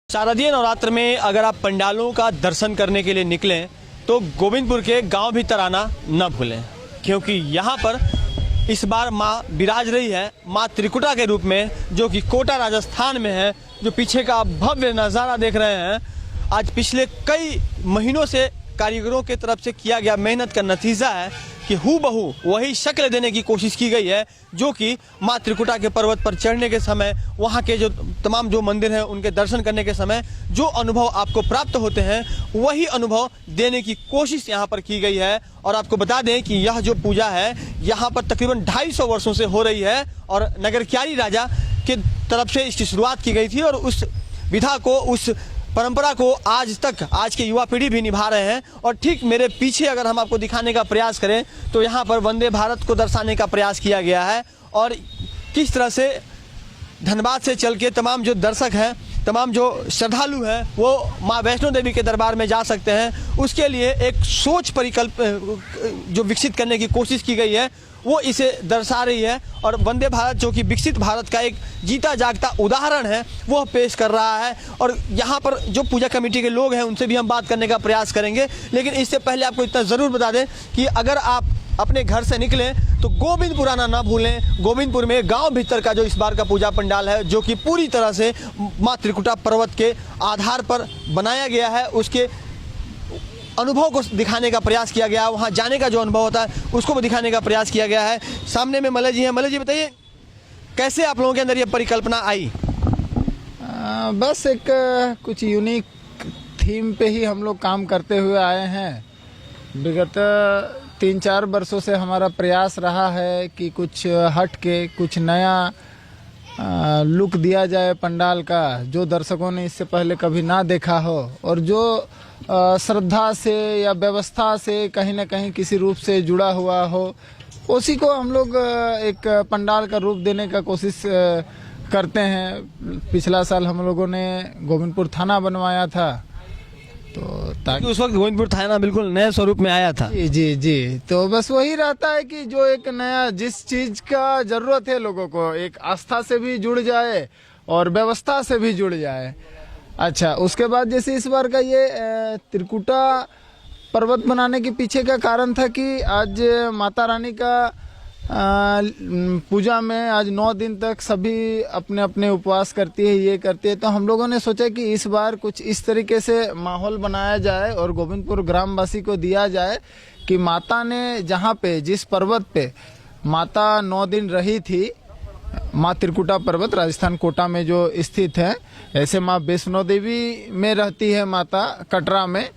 शारदीय नवरात्र में अगर आप पंडालों का दर्शन करने के लिए निकलें तो गोविंदपुर के गांव भीतर आना न भूलें, क्योंकि यहां पर इस बार मां विराज रही है, मां त्रिकुटा के रूप में, जो कि कोटा राजस्थान में है। जो पीछे का आप भव्य नज़ारा देख रहे हैं, आज पिछले कई महीनों से कारीगरों के तरफ से किया गया मेहनत का नतीजा है कि हूबहू वही शक्ल देने की कोशिश की गई है, जो कि माँ त्रिकुटा के पर्वत पर चढ़ने के समय, वहाँ के जो तमाम जो मंदिर हैं उनके दर्शन करने के समय जो अनुभव आपको प्राप्त होते हैं, वही अनुभव देने की कोशिश यहाँ पर की गई है। और आपको बता दें कि यह जो पूजा है यहाँ पर तकरीबन 250 वर्षों से हो रही है और नगरक्यारी राजा के तरफ से इसकी शुरुआत की गई थी और उस विधा को, उस परंपरा को आज के युवा पीढ़ी भी निभा रहे हैं। और ठीक मेरे पीछे अगर हम आपको दिखाने का प्रयास करें तो यहाँ पर वंदे भारत को दर्शाने का प्रयास किया गया है और किस तरह से धनबाद से चल के तमाम जो दर्शक हैं, तमाम जो श्रद्धालु हैं, वो माँ वैष्णो देवी के दरबार में जा सकते हैं। उसके लिए एक सोच परिकल्प जो विकसित करने की कोशिश की गई है, वो इसे दर्शा रही है। और वंदे भारत, जो कि विकसित भारत का एक जीता जागता उदाहरण है, वो पेश कर रहा है। और यहाँ पर जो पूजा कमेटी के लोग हैं उनसे भी हम बात करने का प्रयास करेंगे, लेकिन इससे पहले आपको इतना ज़रूर बता दें कि अगर आप अपने घर से निकलें तो गोविंदपुर आना ना भूलें। गोविंदपुर में गांव भीतर का जो इस बार का पूजा पंडाल है, जो कि पूरी तरह से माँ त्रिकुटा पर्वत के आधार पर बनाया गया है, उसके अनुभव को दिखाने का प्रयास किया गया है। वहाँ जाने का जो अनुभव होता है उसको भी दिखाने का प्रयास किया गया है। सामने में मलय जी हैं। मलय जी, बताइए कैसे आप लोगों के अंदर ये परिकल्पना आई? बस एक कुछ यूनिक थीम पे ही हम लोग काम करते हुए आए हैं। विगत 3-4 वर्षों से हमारा प्रयास रहा है कि कुछ हट के कुछ नया लुक दिया जाए पंडाल का, जो दर्शकों ने इससे पहले कभी ना देखा हो और जो श्रद्धा से या व्यवस्था से कहीं ना कहीं किसी रूप से जुड़ा हुआ हो, उसी को हम लोग एक पंडाल का रूप देने का कोशिश करते हैं। पिछला साल हम लोगों ने गोविंदपुर थाना बनवाया था, तो ताकि उस वक्त गोविंदपुर थाना बिल्कुल नए स्वरूप में आया था। जी, तो बस वही रहता है कि जो एक नया, जिस चीज का जरूरत है लोगों को, एक आस्था से भी जुड़ जाए और व्यवस्था से भी जुड़ जाए। अच्छा, उसके बाद जैसे इस बार का ये त्रिकुटा पर्वत बनाने के पीछे का कारण था कि आज माता रानी का पूजा में आज 9 दिन तक सभी अपने अपने उपवास करती है, ये करती है। तो हम लोगों ने सोचा कि इस बार कुछ इस तरीके से माहौल बनाया जाए और गोविंदपुर ग्रामवासी को दिया जाए कि माता ने जहाँ पे, जिस पर्वत पे माता 9 दिन रही थी, माँ त्रिकुटा पर्वत राजस्थान कोटा में जो स्थित है, ऐसे माँ वैष्णो देवी में रहती है माता कटरा में।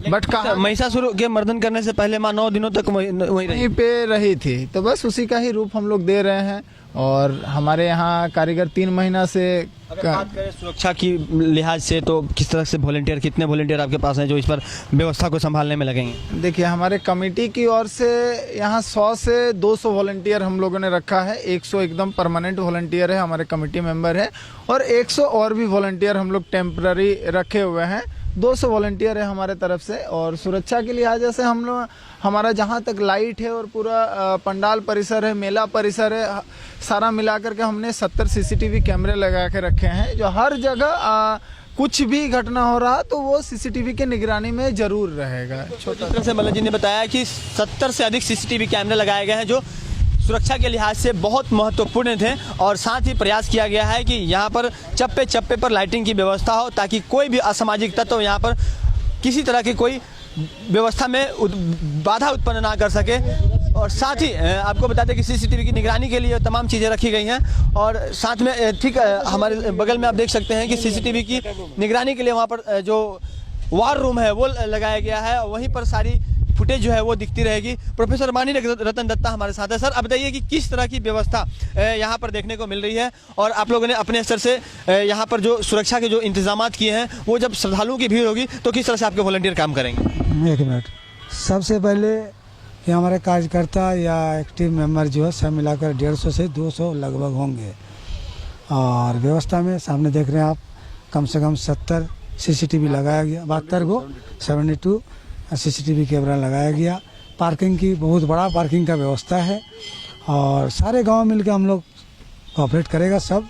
बट कहा महिषासुर के मर्दन करने से पहले माँ 9 दिनों तक वहीं पे रही थी, तो बस उसी का ही रूप हम लोग दे रहे हैं। और हमारे यहाँ कारीगर 3 महीना से बात करें सुरक्षा की लिहाज से, तो किस तरह से वॉलंटियर, कितने वॉलंटियर आपके पास हैं जो इस पर व्यवस्था को संभालने में लगेंगे? देखिए, हमारे कमेटी की ओर से यहाँ 100 से 200 वॉलंटियर हम लोगों ने रखा है। 100 एकदम परमानेंट वॉलंटियर है, हमारे कमेटी मेंबर है, और 100 और भी वॉलंटियर हम लोग टेम्पररी रखे हुए हैं। 200 वॉलंटियर है हमारे तरफ से। और सुरक्षा के लिहाज से हम लोग, हमारा जहाँ तक लाइट है और पूरा पंडाल परिसर है, मेला परिसर है, सारा मिलाकर के हमने 70 सीसीटीवी कैमरे लगा के रखे हैं, जो हर जगह कुछ भी घटना हो रहा तो वो सीसीटीवी के निगरानी में जरूर रहेगा। छोटी तरह से मलय जी ने बताया कि 70 से अधिक सीसीटीवी कैमरे लगाए गए हैं, जो सुरक्षा के लिहाज से बहुत महत्वपूर्ण थे। और साथ ही प्रयास किया गया है कि यहाँ पर चप्पे चप्पे पर लाइटिंग की व्यवस्था हो, ताकि कोई भी असामाजिक तत्व यहाँ पर किसी तरह की कोई व्यवस्था में बाधा उत्पन्न ना कर सके। और साथ ही आपको बताते हैं कि सीसीटीवी की निगरानी के लिए तमाम चीज़ें रखी गई हैं। और साथ में ठीक हमारे बगल में आप देख सकते हैं कि सीसीटीवी की निगरानी के लिए वहाँ पर जो वार रूम है वो लगाया गया है, और वहीं पर सारी फुटेज जो है वो दिखती रहेगी। प्रोफेसर मानी रतन दत्ता हमारे साथ है। सर, अब बताइए कि किस तरह की व्यवस्था यहाँ पर देखने को मिल रही है, और आप लोगों ने अपने स्तर से यहाँ पर जो सुरक्षा के जो इंतजाम किए हैं, वो जब श्रद्धालुओं की भीड़ होगी तो किस तरह से आपके वॉलंटियर काम करेंगे? 1 मिनट। सबसे पहले ये हमारे कार्यकर्ता या एक्टिव मेंबर जो है सब मिलाकर 150 से 200 लगभग होंगे। और व्यवस्था में सामने देख रहे हैं आप, कम से कम 70 सीसीटीवी लगाया गया, 72 को 72 सीसीटीवी कैमरा लगाया गया। पार्किंग की बहुत बड़ा पार्किंग का व्यवस्था है, और सारे गांव मिलकर हम लोग कोऑपरेट करेगा सब।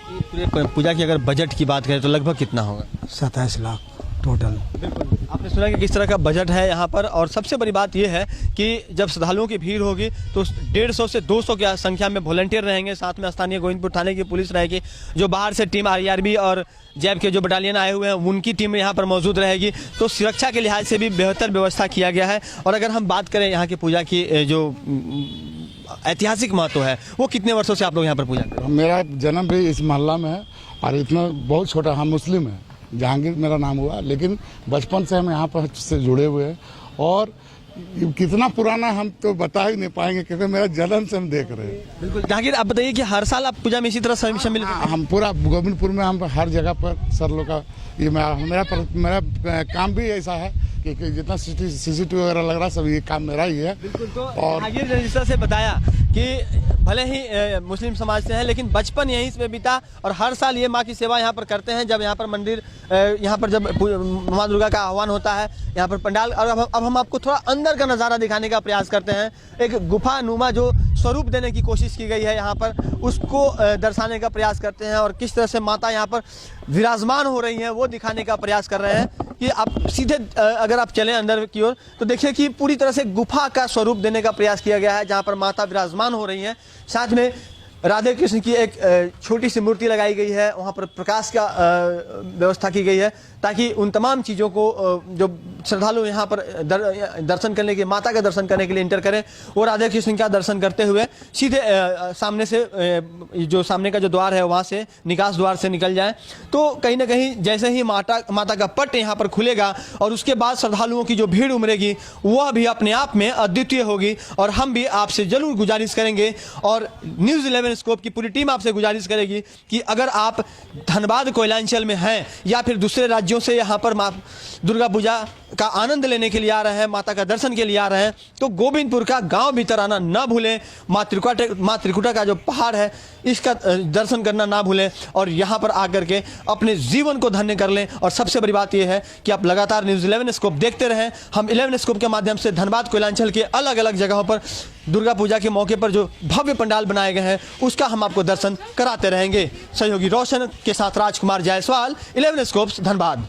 पूरे पूजा की अगर बजट की बात करें तो लगभग कितना होगा? 27 लाख टोटल। बिल्कुल, आपने सुना कि किस तरह का बजट है यहाँ पर। और सबसे बड़ी बात यह है कि जब श्रद्धालुओं की भीड़ होगी तो 150 से 200 की संख्या में वॉलंटियर रहेंगे, साथ में स्थानीय गोविंदपुर थाने की पुलिस रहेगी, जो बाहर से टीम आरआरबी और जैब के जो बटालियन आए हुए हैं उनकी टीम यहाँ पर मौजूद रहेगी। तो सुरक्षा के लिहाज से भी बेहतर व्यवस्था किया गया है। और अगर हम बात करें यहाँ की पूजा की जो ऐतिहासिक महत्व है, वो कितने वर्षों से आप लोग यहाँ पर पूजा करते हैं? मेरा जन्म भी इस मोहल्ला में है और इतना बहुत छोटा, हम मुस्लिम हैं, जहांगीर मेरा नाम हुआ, लेकिन बचपन से हम यहाँ पर से जुड़े हुए हैं। और कितना पुराना हम तो बता ही नहीं पाएंगे क्योंकि मेरा जन्म से हम देख रहे हैं। बिल्कुल जहांगीर, आप बताइए कि हर साल आप पूजा में इसी तरह सम्मिलित होते हैं? हम पूरा गोविंदपुर में हम हर जगह पर सर लोग का ये मेरा काम भी ऐसा है कि जितना सीसीटीवी वगैरह लग रहा है सब ये काम मेरा ही है। बिल्कुल। तो और जहांगीर ने जिस तरह से बताया कि भले ही मुस्लिम समाज से हैं लेकिन बचपन यहीं से बीता और हर साल ये माँ की सेवा यहाँ पर करते हैं। जब यहाँ पर मंदिर यहाँ पर जब माँ दुर्गा का आह्वान होता है यहाँ पर पंडाल, और अब हम आपको थोड़ा अंदर का नज़ारा दिखाने का प्रयास करते हैं। एक गुफा नुमा जो स्वरूप देने की कोशिश की गई है यहाँ पर, उसको दर्शाने का प्रयास करते हैं। और किस तरह से माता यहाँ पर विराजमान हो रही हैं वो दिखाने का प्रयास कर रहे हैं कि आप सीधे अगर आप चलें अंदर की ओर तो देखिए कि पूरी तरह से गुफा का स्वरूप देने का प्रयास किया गया है, जहाँ पर माता विराजमान हो रही हैं। साथ में राधे कृष्ण की एक छोटी सी मूर्ति लगाई गई है, वहाँ पर प्रकाश का व्यवस्था की गई है ताकि उन तमाम चीज़ों को जो श्रद्धालु यहाँ पर दर्शन करने के, माता का दर्शन करने के लिए इंटर करें, वो राधे कृष्ण का दर्शन करते हुए सीधे सामने से जो सामने का जो द्वार है वहाँ से निकास द्वार से निकल जाएं। तो कहीं ना कहीं जैसे ही माता का पट यहाँ पर खुलेगा और उसके बाद श्रद्धालुओं की जो भीड़ उमड़ेगी वह भी अपने आप में अद्वितीय होगी। और हम भी आपसे जरूर गुजारिश करेंगे और न्यूज़ 11 स्कोप की पूरी टीम आपसे गुजारिश करेगी कि अगर आप धनबाद कोयलांचल में हैं या फिर दूसरे राज्यों से यहाँ पर माँ दुर्गा पूजा का आनंद लेने के लिए आ रहे हैं, माता का दर्शन के लिए आ रहे हैं, तो गोविंदपुर का गांव भीतर आना ना भूलें। माँ त्रिकुटा का जो पहाड़ है इसका दर्शन करना ना भूलें और यहाँ पर आकर के अपने जीवन को धन्य कर लें। और सबसे बड़ी बात यह है कि आप लगातार न्यूज़ 11 स्कोप देखते रहें। हम 11 स्कोप के माध्यम से धनबाद कोयलांचल के अलग अलग जगहों पर दुर्गा पूजा के मौके पर जो भव्य पंडाल बनाए गए हैं उसका हम आपको दर्शन कराते रहेंगे। सहयोगी रोशन के साथ राजकुमार जायसवाल, 11 स्कोप्स, धनबाद।